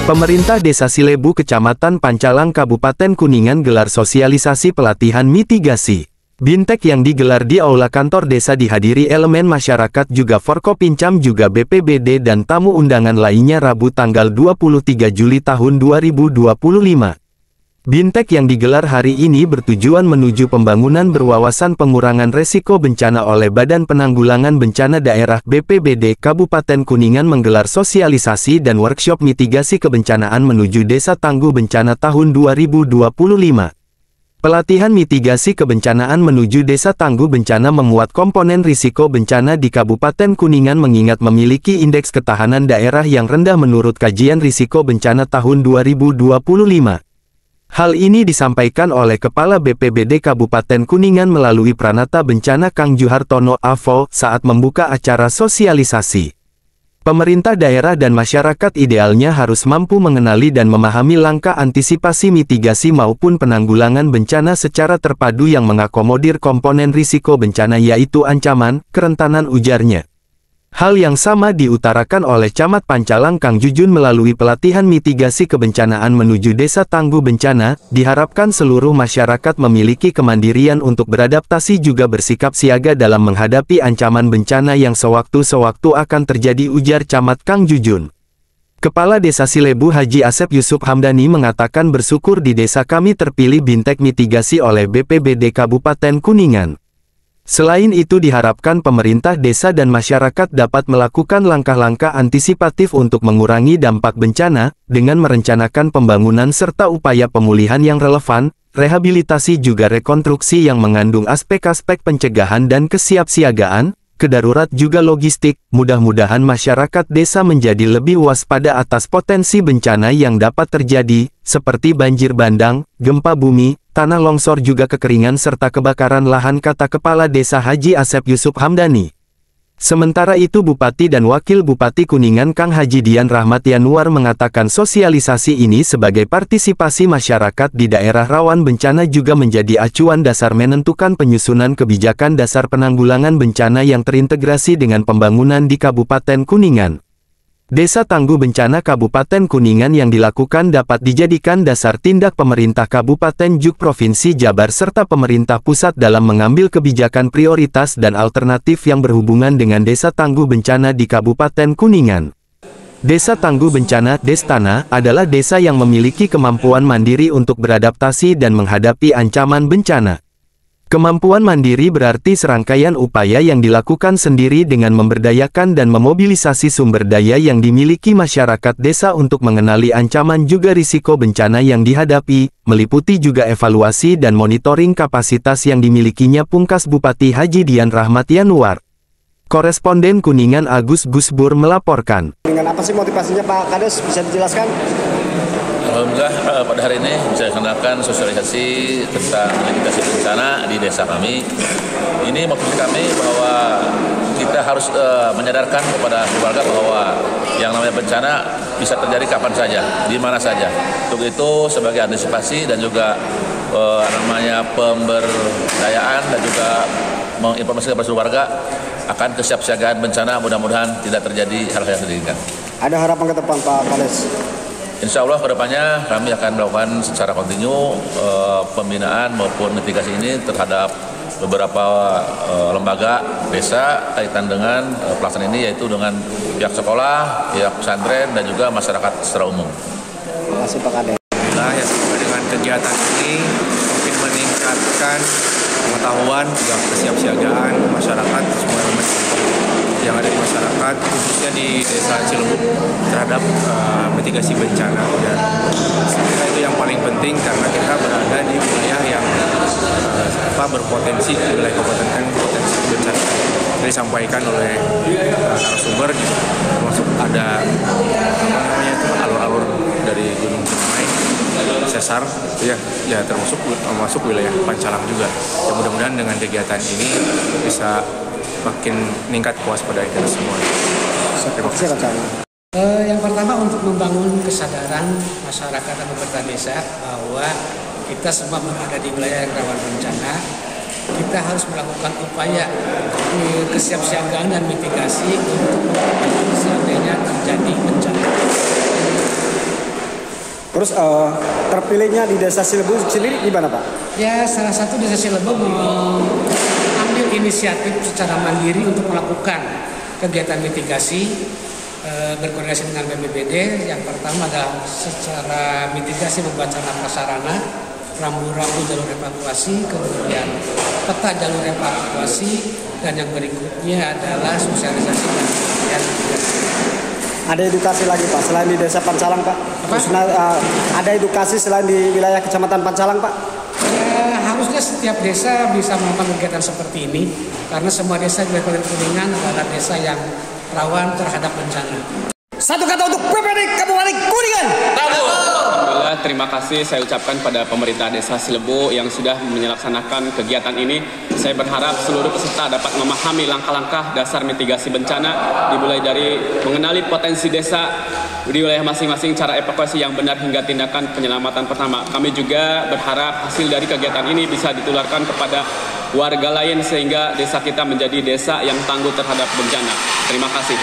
Pemerintah Desa Silebu Kecamatan Pancalang Kabupaten Kuningan gelar sosialisasi pelatihan mitigasi. Bintek yang digelar di Aula Kantor Desa dihadiri elemen masyarakat juga Forkopincam juga BPBD dan tamu undangan lainnya Rabu tanggal 23 Juli tahun 2025. Bintek yang digelar hari ini bertujuan menuju pembangunan berwawasan pengurangan resiko bencana oleh Badan Penanggulangan Bencana Daerah BPBD Kabupaten Kuningan menggelar sosialisasi dan workshop mitigasi kebencanaan menuju Desa Tangguh Bencana tahun 2025. Pelatihan mitigasi kebencanaan menuju Desa Tangguh Bencana memuat komponen risiko bencana di Kabupaten Kuningan mengingat memiliki indeks ketahanan daerah yang rendah menurut kajian risiko bencana tahun 2025. Hal ini disampaikan oleh Kepala BPBD Kabupaten Kuningan melalui Pranata Bencana Kang Juhartono AVO saat membuka acara sosialisasi. Pemerintah daerah dan masyarakat idealnya harus mampu mengenali dan memahami langkah antisipasi mitigasi maupun penanggulangan bencana secara terpadu yang mengakomodir komponen risiko bencana yaitu ancaman, kerentanan ujarnya. Hal yang sama diutarakan oleh Camat Pancalang Kang Jujun melalui pelatihan mitigasi kebencanaan menuju Desa Tangguh Bencana, diharapkan seluruh masyarakat memiliki kemandirian untuk beradaptasi juga bersikap siaga dalam menghadapi ancaman bencana yang sewaktu-sewaktu akan terjadi ujar Camat Kang Jujun. Kepala Desa Silebu Haji Asep Yusuf Hamdani mengatakan bersyukur di desa kami terpilih bintek mitigasi oleh BPBD Kabupaten Kuningan. Selain itu diharapkan pemerintah desa dan masyarakat dapat melakukan langkah-langkah antisipatif untuk mengurangi dampak bencana, dengan merencanakan pembangunan serta upaya pemulihan yang relevan, rehabilitasi juga rekonstruksi yang mengandung aspek-aspek pencegahan dan kesiapsiagaan, kedarurat juga logistik. Mudah-mudahan masyarakat desa menjadi lebih waspada atas potensi bencana yang dapat terjadi, seperti banjir bandang, gempa bumi, tanah longsor juga kekeringan serta kebakaran lahan, kata Kepala Desa Haji Asep Yusuf Hamdani. Sementara itu Bupati dan Wakil Bupati Kuningan Kang Haji Dian Rahmat Yanuar mengatakan sosialisasi ini sebagai partisipasi masyarakat di daerah rawan bencana juga menjadi acuan dasar menentukan penyusunan kebijakan dasar penanggulangan bencana yang terintegrasi dengan pembangunan di Kabupaten Kuningan. Desa Tangguh Bencana Kabupaten Kuningan yang dilakukan dapat dijadikan dasar tindak pemerintah Kabupaten Juk Provinsi Jabar serta pemerintah pusat dalam mengambil kebijakan prioritas dan alternatif yang berhubungan dengan Desa Tangguh Bencana di Kabupaten Kuningan. Desa Tangguh Bencana Destana adalah desa yang memiliki kemampuan mandiri untuk beradaptasi dan menghadapi ancaman bencana. Kemampuan mandiri berarti serangkaian upaya yang dilakukan sendiri dengan memberdayakan dan memobilisasi sumber daya yang dimiliki masyarakat desa untuk mengenali ancaman juga risiko bencana yang dihadapi, meliputi juga evaluasi dan monitoring kapasitas yang dimilikinya, pungkas Bupati Haji Dian Rahmat Yanuar. Koresponden Kuningan Agus Gusbur melaporkan. Dengan apa sih motivasinya Pak Kades, bisa dijelaskan? Alhamdulillah pada hari ini bisa dilaksanakan sosialisasi tentang mitigasi bencana di desa kami. Ini motivasi kami bahwa kita harus menyadarkan kepada keluarga bahwa yang namanya bencana bisa terjadi kapan saja, di mana saja. Untuk itu sebagai antisipasi dan juga namanya pemberdayaan dan juga menginformasikan kepada keluarga akan kesiapsiagaan bencana, mudah-mudahan tidak terjadi hal-hal yang diinginkan. Ada harapan ke depan Pak Kades? Insya Allah kedepannya kami akan melakukan secara kontinu pembinaan maupun mitigasi ini terhadap beberapa lembaga desa kaitan dengan pelaksanaan ini, yaitu dengan pihak sekolah, pihak pesantren, dan juga masyarakat secara umum. Terima kasih Pak Kades. Nah, ya, dengan kegiatan ini mungkin meningkatkan pengetahuan juga kesiapsiagaan masyarakat, semua elemen yang ada di masyarakat, khususnya di Desa Cilebu terhadap mitigasi bencana. Dan itu yang paling penting karena kita berada di wilayah yang berpotensi, wilayah kabupaten potensi bencana. Disampaikan oleh narasumber, termasuk ada alur-alur dari Gunung Ciremai, Sesar, ya termasuk wilayah Pancalang juga. Ya, mudah-mudahan dengan kegiatan ini bisa makin meningkat kewaspadaan kita semua. Terima kasih. Yang pertama untuk membangun kesadaran masyarakat dan pemerintah desa bahwa kita semua berada di wilayah yang rawan bencana. Kita harus melakukan upaya kesiapsiagaan dan mitigasi untuk seandainya terjadi bencana. Terus terpilihnya di Desa Cilebu sendiri gimana Pak? Ya, salah satu Desa Cilebu mengambil inisiatif secara mandiri untuk melakukan kegiatan mitigasi berkoordinasi dengan BPBD. Yang pertama adalah secara mitigasi membuat sarana prasarana, rambu-rambu jalur evakuasi, kemudian peta jalur evakuasi, dan yang berikutnya adalah sosialisasi dan kemudian mitigasi. Ada edukasi lagi Pak selain di Desa Pancalang Pak? Terus, ada edukasi selain di wilayah Kecamatan Pancalang Pak? Ya, harusnya setiap desa bisa melakukan kegiatan seperti ini karena semua desa di Kabupaten Kuningan adalah desa yang rawan terhadap bencana. Satu kata untuk PPD Kabupaten Kuningan. Alhamdulillah, terima kasih saya ucapkan pada pemerintah Desa Cilebu yang sudah melaksanakan kegiatan ini. Saya berharap seluruh peserta dapat memahami langkah-langkah dasar mitigasi bencana, dimulai dari mengenali potensi desa di wilayah masing-masing, cara evakuasi yang benar hingga tindakan penyelamatan pertama. Kami juga berharap hasil dari kegiatan ini bisa ditularkan kepada warga lain sehingga desa kita menjadi desa yang tangguh terhadap bencana. Terima kasih.